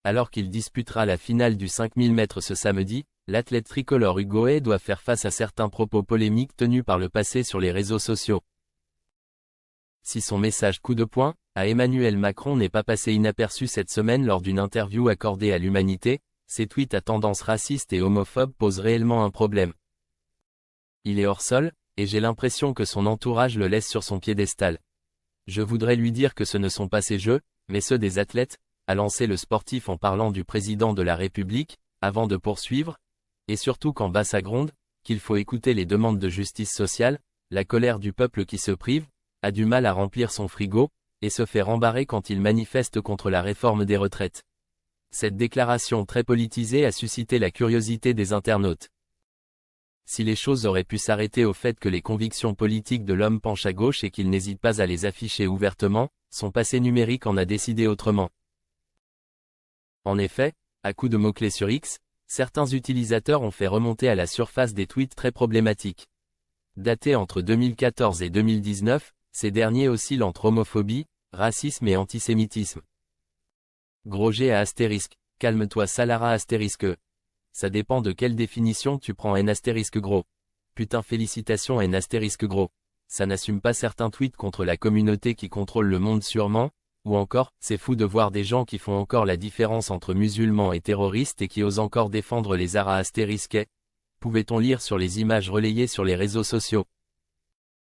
Alors qu'il disputera la finale du 5000 mètres ce samedi, l'athlète tricolore Hugo Hay doit faire face à certains propos polémiques tenus par le passé sur les réseaux sociaux. Si son message coup de poing à Emmanuel Macron n'est pas passé inaperçu cette semaine lors d'une interview accordée à l'Humanité, ses tweets à tendance raciste et homophobe posent réellement un problème. Il est hors sol, et j'ai l'impression que son entourage le laisse sur son piédestal. Je voudrais lui dire que ce ne sont pas ses jeux, mais ceux des athlètes, a lancé le sportif en parlant du président de la République, avant de poursuivre, et surtout qu'en bas ça gronde, qu'il faut écouter les demandes de justice sociale, la colère du peuple qui se prive, a du mal à remplir son frigo, et se fait rembarrer quand il manifeste contre la réforme des retraites. Cette déclaration très politisée a suscité la curiosité des internautes. Si les choses auraient pu s'arrêter au fait que les convictions politiques de l'homme penchent à gauche et qu'il n'hésite pas à les afficher ouvertement, son passé numérique en a décidé autrement. En effet, à coups de mots-clés sur X, certains utilisateurs ont fait remonter à la surface des tweets très problématiques. Datés entre 2014 et 2019, ces derniers oscillent entre homophobie, racisme et antisémitisme. Gros G à astérisque, calme-toi Salara astérisque. Ça dépend de quelle définition tu prends N astérisque gros. Putain félicitations N astérisque gros. Ça n'assume pas certains tweets contre la communauté qui contrôle le monde sûrement, ou encore, c'est fou de voir des gens qui font encore la différence entre musulmans et terroristes et qui osent encore défendre les aras astérisques. Pouvait-on lire sur les images relayées sur les réseaux sociaux.